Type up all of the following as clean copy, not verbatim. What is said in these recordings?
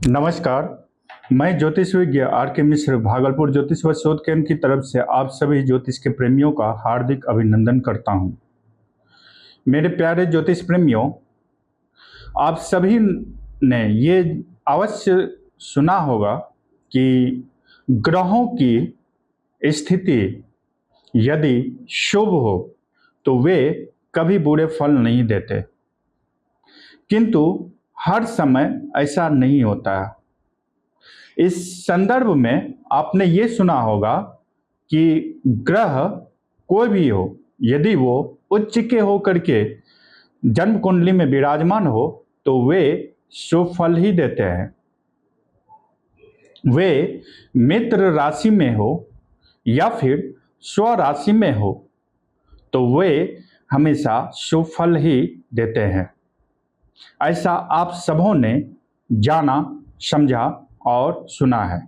नमस्कार। मैं ज्योतिष विज्ञ आर के मिश्र भागलपुर ज्योतिष व शोध केंद्र की तरफ से आप सभी ज्योतिष के प्रेमियों का हार्दिक अभिनंदन करता हूं। मेरे प्यारे ज्योतिष प्रेमियों, आप सभी ने ये अवश्य सुना होगा कि ग्रहों की स्थिति यदि शुभ हो तो वे कभी बुरे फल नहीं देते, किंतु हर समय ऐसा नहीं होता है। इस संदर्भ में आपने ये सुना होगा कि ग्रह कोई भी हो, यदि वो उच्च के होकर के जन्म कुंडली में विराजमान हो तो वे शुभ फल ही देते हैं। वे मित्र राशि में हो या फिर स्व राशि में हो तो वे हमेशा शुभ फल ही देते हैं। ऐसा आप सबों ने जाना, समझा और सुना है।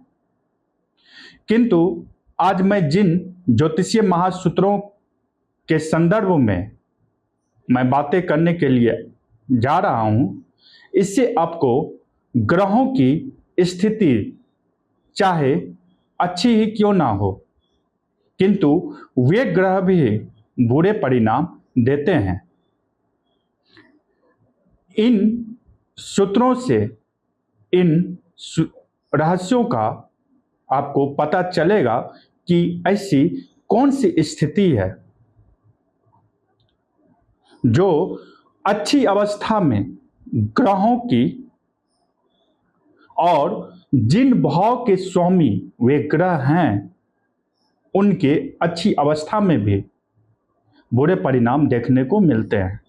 किंतु आज मैं जिन ज्योतिषीय महासूत्रों के संदर्भ में मैं बातें करने के लिए जा रहा हूं, इससे आपको ग्रहों की स्थिति चाहे अच्छी ही क्यों ना हो, किंतु वे ग्रह भी बुरे परिणाम देते हैं। इन सूत्रों से, इन रहस्यों का आपको पता चलेगा कि ऐसी कौन सी स्थिति है जो अच्छी अवस्था में ग्रहों की और जिन भाव के स्वामी वे ग्रह हैं उनके अच्छी अवस्था में भी बुरे परिणाम देखने को मिलते हैं।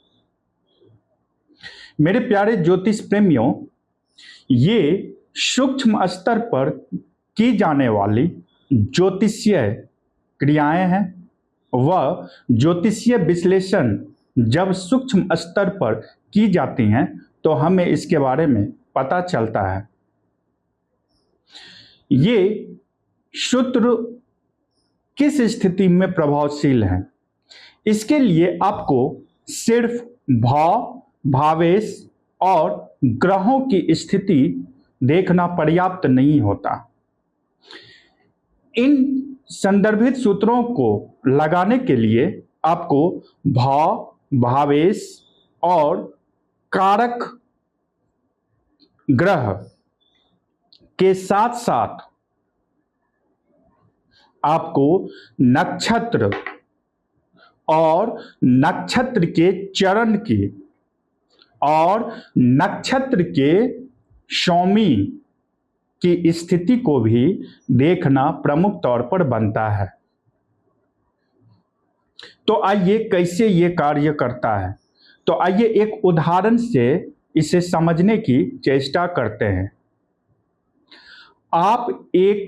मेरे प्यारे ज्योतिष प्रेमियों, ये सूक्ष्म स्तर पर की जाने वाली ज्योतिषीय क्रियाएं हैं। वह ज्योतिषीय विश्लेषण जब सूक्ष्म स्तर पर की जाती हैं तो हमें इसके बारे में पता चलता है। ये सूत्र किस स्थिति में प्रभावशील हैं, इसके लिए आपको सिर्फ भाव, भावेश और ग्रहों की स्थिति देखना पर्याप्त नहीं होता। इन संदर्भित सूत्रों को लगाने के लिए आपको भाव, भावेश और कारक ग्रह के साथ साथ आपको नक्षत्र और नक्षत्र के चरण की और नक्षत्र के स्वामी की स्थिति को भी देखना प्रमुख तौर पर बनता है। तो आइए कैसे ये कार्य करता है, तो आइए एक उदाहरण से इसे समझने की चेष्टा करते हैं। आप एक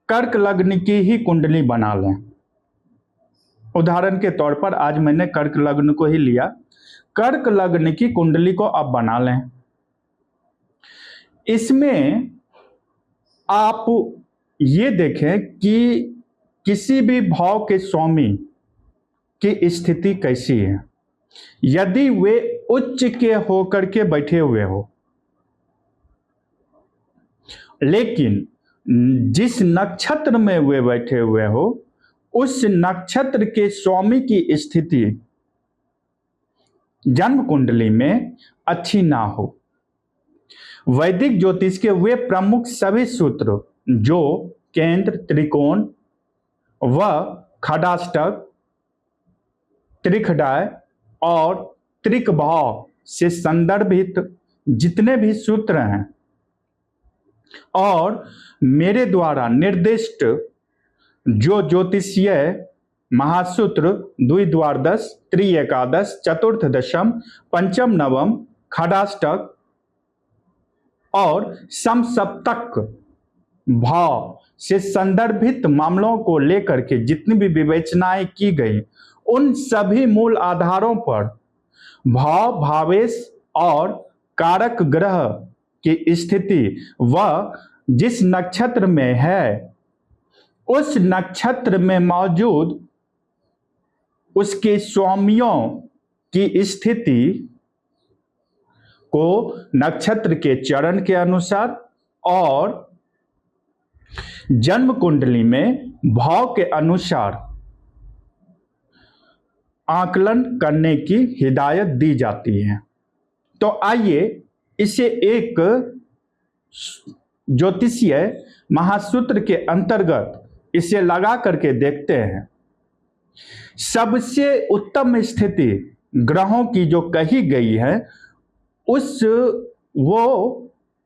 कर्क लग्न की ही कुंडली बना लें। उदाहरण के तौर पर आज मैंने कर्क लग्न को ही लिया। कर्क लग्न की कुंडली को आप बना लें। इसमें आप ये देखें कि किसी भी भाव के स्वामी की स्थिति कैसी है। यदि वे उच्च के होकर के बैठे हुए हो, लेकिन जिस नक्षत्र में वे बैठे हुए हो उस नक्षत्र के स्वामी की स्थिति जन्म कुंडली में अच्छी ना हो। वैदिक ज्योतिष के वे प्रमुख सभी सूत्र जो केंद्र, त्रिकोण व खडाष्टक, त्रिखडाय और त्रिकभाव से संदर्भित जितने भी सूत्र हैं और मेरे द्वारा निर्दिष्ट जो ज्योतिषीय महासूत्र द्विद्वादश, त्रिएकादश, चतुर्थ दशम, पंचम नवम, खडाष्टक और समसप्तक भाव से संदर्भित मामलों को लेकर के जितनी भी विवेचनाएं की गई, उन सभी मूल आधारों पर भाव, भावेश और कारक ग्रह की स्थिति वह जिस नक्षत्र में है उस नक्षत्र में मौजूद उसके स्वामियों की स्थिति को नक्षत्र के चरण के अनुसार और जन्म कुंडली में भाव के अनुसार आकलन करने की हिदायत दी जाती है। तो आइए इसे एक ज्योतिषीय महासूत्र के अंतर्गत इसे लगा करके देखते हैं। सबसे उत्तम स्थिति ग्रहों की जो कही गई है वो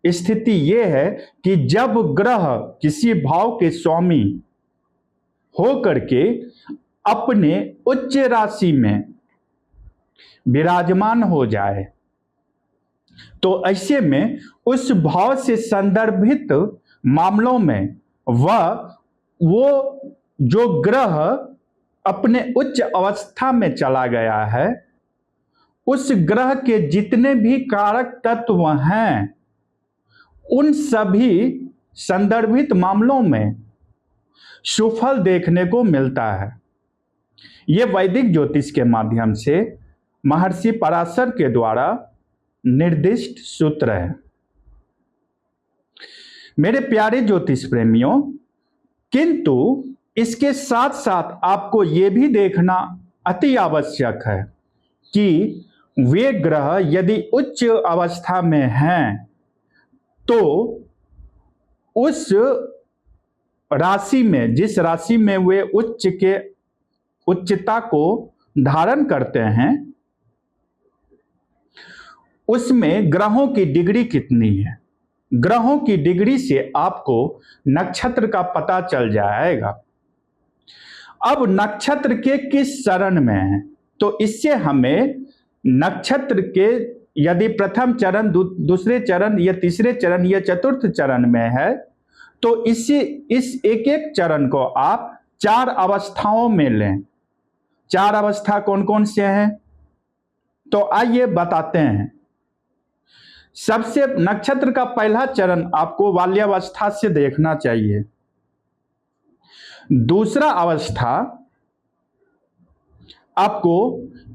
स्थिति ये है कि जब ग्रह किसी भाव के स्वामी हो करके अपने उच्च राशि में विराजमान हो जाए, तो ऐसे में उस भाव से संदर्भित मामलों में वो जो ग्रह अपने उच्च अवस्था में चला गया है, उस ग्रह के जितने भी कारक तत्व हैं उन सभी संदर्भित मामलों में सुफल देखने को मिलता है। ये वैदिक ज्योतिष के माध्यम से महर्षि पराशर के द्वारा निर्दिष्ट सूत्र है। मेरे प्यारे ज्योतिष प्रेमियों, किंतु इसके साथ साथ आपको यह भी देखना अति आवश्यक है कि वे ग्रह यदि उच्च अवस्था में हैं तो उस राशि में, जिस राशि में वे उच्चता को धारण करते हैं, उसमें ग्रहों की डिग्री कितनी है। ग्रहों की डिग्री से आपको नक्षत्र का पता चल जाएगा। अब नक्षत्र के किस चरण में है, तो इससे हमें नक्षत्र के यदि प्रथम चरण, दूसरे चरण या तीसरे चरण या चतुर्थ चरण में है, तो इस एक एक चरण को आप 4 अवस्थाओं में लें। 4 अवस्था कौन कौन से हैं, तो आइए बताते हैं। सबसे नक्षत्र का पहला चरण आपको बाल्यावस्था से देखना चाहिए। दूसरा अवस्था आपको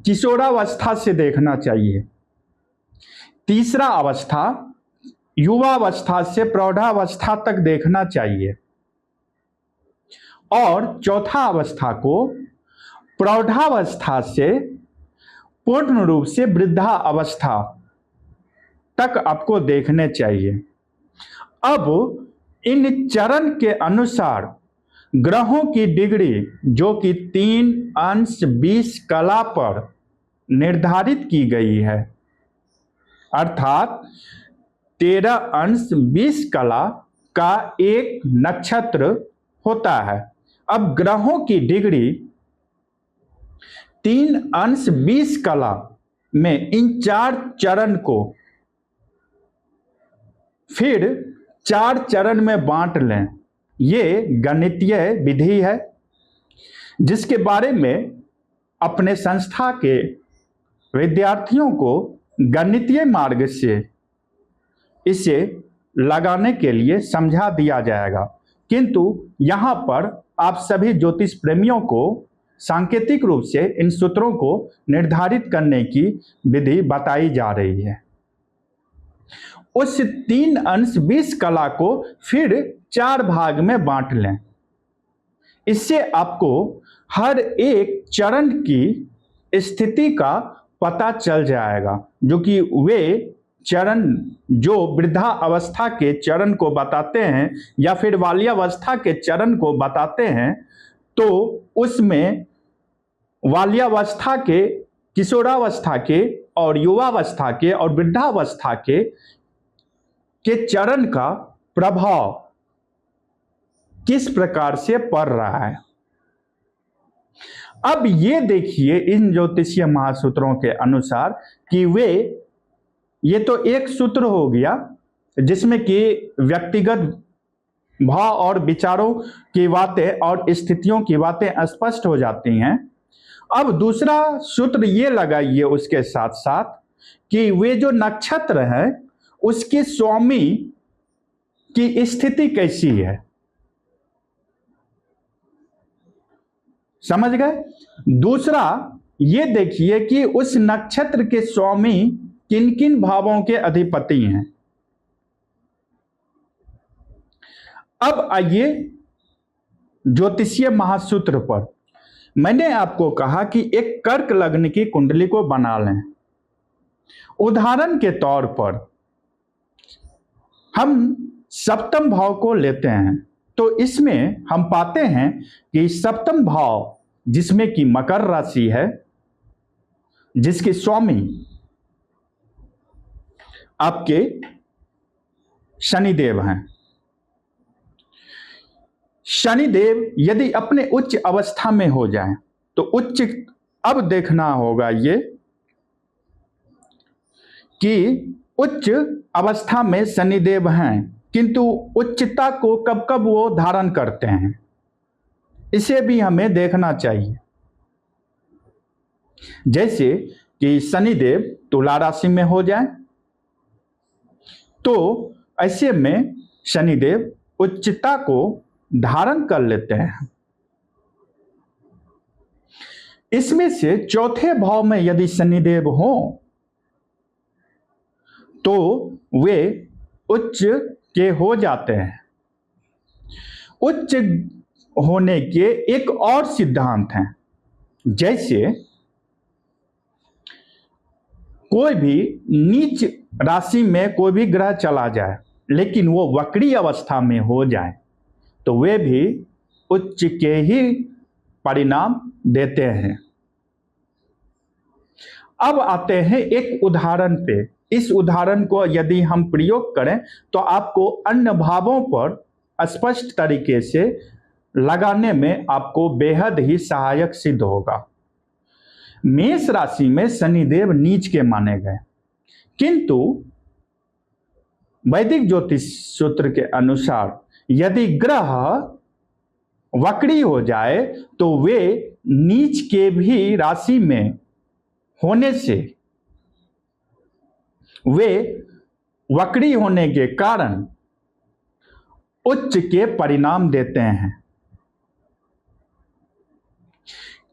किशोरावस्था से देखना चाहिए। तीसरा अवस्था युवावस्था से प्रौढ़ावस्था तक देखना चाहिए और चौथा अवस्था को प्रौढ़ावस्था से पूर्ण रूप से वृद्धा अवस्था तक आपको देखने चाहिए। अब इन चरण के अनुसार ग्रहों की डिग्री, जो कि 3 अंश 20 कला पर निर्धारित की गई है, अर्थात 13 अंश 20 कला का एक नक्षत्र होता है। अब ग्रहों की डिग्री 3 अंश 20 कला में इन 4 चरण को फिर 4 चरण में बांट लें। ये गणितीय विधि है जिसके बारे में अपने संस्था के विद्यार्थियों को गणितीय मार्ग से इसे लगाने के लिए समझा दिया जाएगा। किंतु यहाँ पर आप सभी ज्योतिष प्रेमियों को सांकेतिक रूप से इन सूत्रों को निर्धारित करने की विधि बताई जा रही है। उस 3 अंश 20 कला को फिर 4 भाग में बांट लें। इससे आपको हर एक चरण की स्थिति का पता चल जाएगा, जो कि वे चरण जो वृद्धा अवस्था के चरण को बताते हैं या फिर बाल्यावस्था के चरण को बताते हैं, तो उसमें बाल्यावस्था के, किशोरावस्था के और युवावस्था के और वृद्धावस्था के चरण का प्रभाव किस प्रकार से पड़ रहा है। अब ये देखिए इन ज्योतिषीय महासूत्रों के अनुसार कि ये तो एक सूत्र हो गया जिसमें कि व्यक्तिगत भाव और विचारों की बातें और स्थितियों की बातें स्पष्ट हो जाती हैं। अब दूसरा सूत्र ये लगाइए उसके साथ साथ कि वे जो नक्षत्र हैं उसके स्वामी की स्थिति कैसी है। समझ गए। दूसरा ये देखिए कि उस नक्षत्र के स्वामी किन किन भावों के अधिपति हैं। अब आइए ज्योतिषीय महासूत्र पर। मैंने आपको कहा कि एक कर्क लग्न की कुंडली को बना लें। उदाहरण के तौर पर हम सप्तम भाव को लेते हैं, तो इसमें हम पाते हैं कि सप्तम भाव जिसमें कि मकर राशि है, जिसके स्वामी आपके शनिदेव हैं। शनिदेव यदि अपने उच्च अवस्था में हो जाएं तो उच्च, अब देखना होगा ये कि उच्च अवस्था में शनिदेव हैं, किंतु उच्चता को कब कब वो धारण करते हैं, इसे भी हमें देखना चाहिए। जैसे कि शनिदेव तुला राशि में हो जाए तो ऐसे में शनिदेव उच्चता को धारण कर लेते हैं। इसमें से चौथे भाव में यदि शनिदेव हो तो वे उच्च के हो जाते हैं। उच्च होने के एक और सिद्धांत हैं। जैसे कोई भी नीच राशि में कोई भी ग्रह चला जाए लेकिन वो वक्री अवस्था में हो जाए तो वे भी उच्च के ही परिणाम देते हैं। अब आते हैं एक उदाहरण पे। इस उदाहरण को यदि हम प्रयोग करें तो आपको अन्य भावों पर स्पष्ट तरीके से लगाने में आपको बेहद ही सहायक सिद्ध होगा। मेष राशि में शनिदेव नीच के माने गए, किंतु वैदिक ज्योतिष सूत्र के अनुसार यदि ग्रह वक्री हो जाए तो वे नीच के भी राशि में होने से, वे वक्री होने के कारण उच्च के परिणाम देते हैं।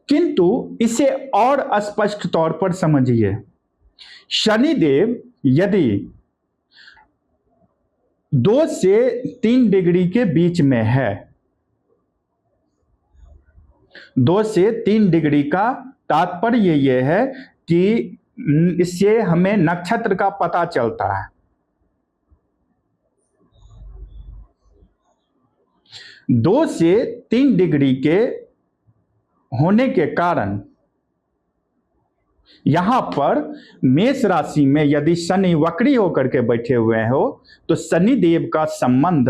किंतु इसे और स्पष्ट तौर पर समझिए। शनिदेव यदि 2 से 3 डिग्री के बीच में है, 2 से 3 डिग्री का तात्पर्य ये है कि इससे हमें नक्षत्र का पता चलता है। 2 से 3 डिग्री के होने के कारण यहां पर मेष राशि में यदि शनि वक्री होकर के बैठे हुए हो तो शनि देव का संबंध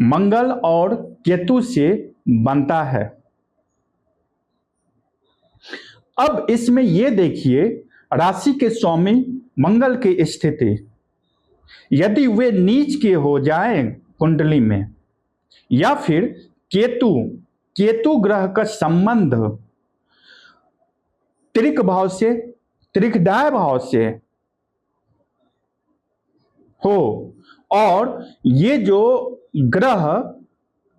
मंगल और केतु से बनता है। अब इसमें यह देखिए, राशि के स्वामी मंगल की स्थिति यदि वे नीच के हो जाएं कुंडली में, या फिर केतु ग्रह का संबंध त्रिक भाव से, त्रिकदाय भाव से हो, और ये जो ग्रह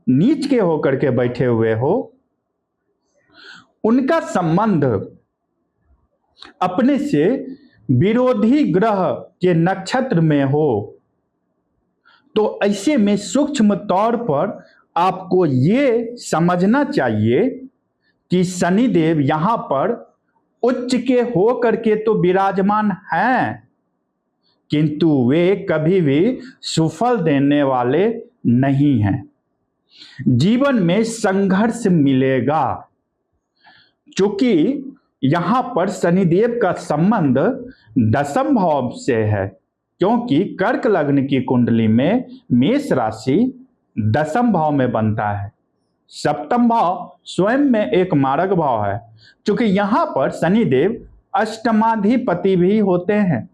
नीच के होकर के बैठे हुए हो, उनका संबंध अपने से विरोधी ग्रह के नक्षत्र में हो, तो ऐसे में सूक्ष्म तौर पर आपको ये समझना चाहिए कि शनिदेव यहां पर उच्च के हो करके तो विराजमान हैं, किंतु वे कभी भी सुफल देने वाले नहीं हैं। जीवन में संघर्ष मिलेगा, क्योंकि यहां पर शनिदेव का संबंध 10वें भाव से है। क्योंकि कर्क लग्न की कुंडली में मेष राशि 10वें भाव में बनता है। 7वां भाव स्वयं में एक मारक भाव है, क्योंकि यहां पर शनिदेव अष्टमाधिपति भी होते हैं,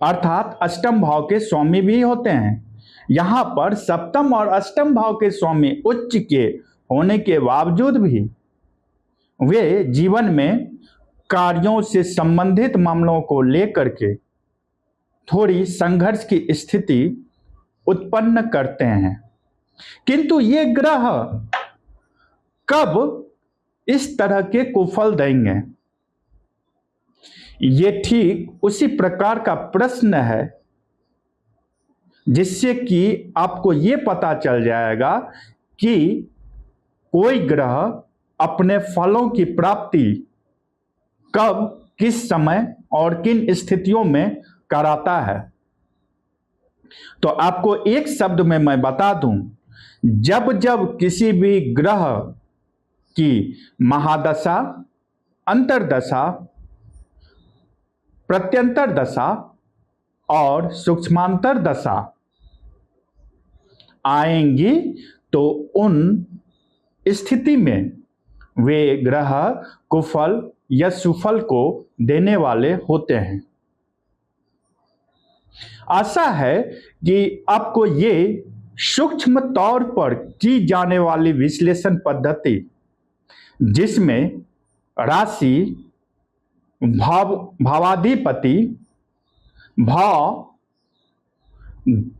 अर्थात अष्टम भाव के स्वामी भी होते हैं। यहां पर 7वें और 8वें भाव के स्वामी उच्च के होने के बावजूद भी वे जीवन में कार्यों से संबंधित मामलों को लेकर के थोड़ी संघर्ष की स्थिति उत्पन्न करते हैं। किंतु ये ग्रह कब इस तरह के कुफल देंगे, ये ठीक उसी प्रकार का प्रश्न है जिससे कि आपको ये पता चल जाएगा कि कोई ग्रह अपने फलों की प्राप्ति कब, किस समय और किन स्थितियों में कराता है। तो आपको एक शब्द में मैं बता दूं, जब जब किसी भी ग्रह की महादशा, अंतर्दशा, प्रत्यंतर दशा और सूक्ष्मांतर दशा आएंगी तो उन स्थिति में वे ग्रह कुफल या सुफल को देने वाले होते हैं। आशा है कि आपको ये सूक्ष्म तौर पर की जाने वाली विश्लेषण पद्धति, जिसमें राशि, भावाधिपति, भाव,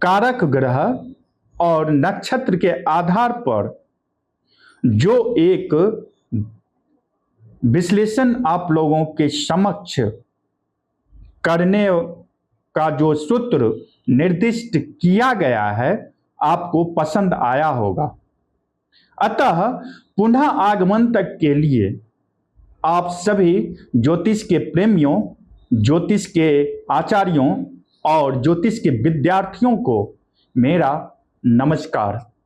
कारक ग्रह और नक्षत्र के आधार पर जो एक विश्लेषण आप लोगों के समक्ष करने का जो सूत्र निर्दिष्ट किया गया है, आपको पसंद आया होगा। अतः पुनः आगमन तक के लिए आप सभी ज्योतिष के प्रेमियों, ज्योतिष के आचार्यों और ज्योतिष के विद्यार्थियों को मेरा नमस्कार।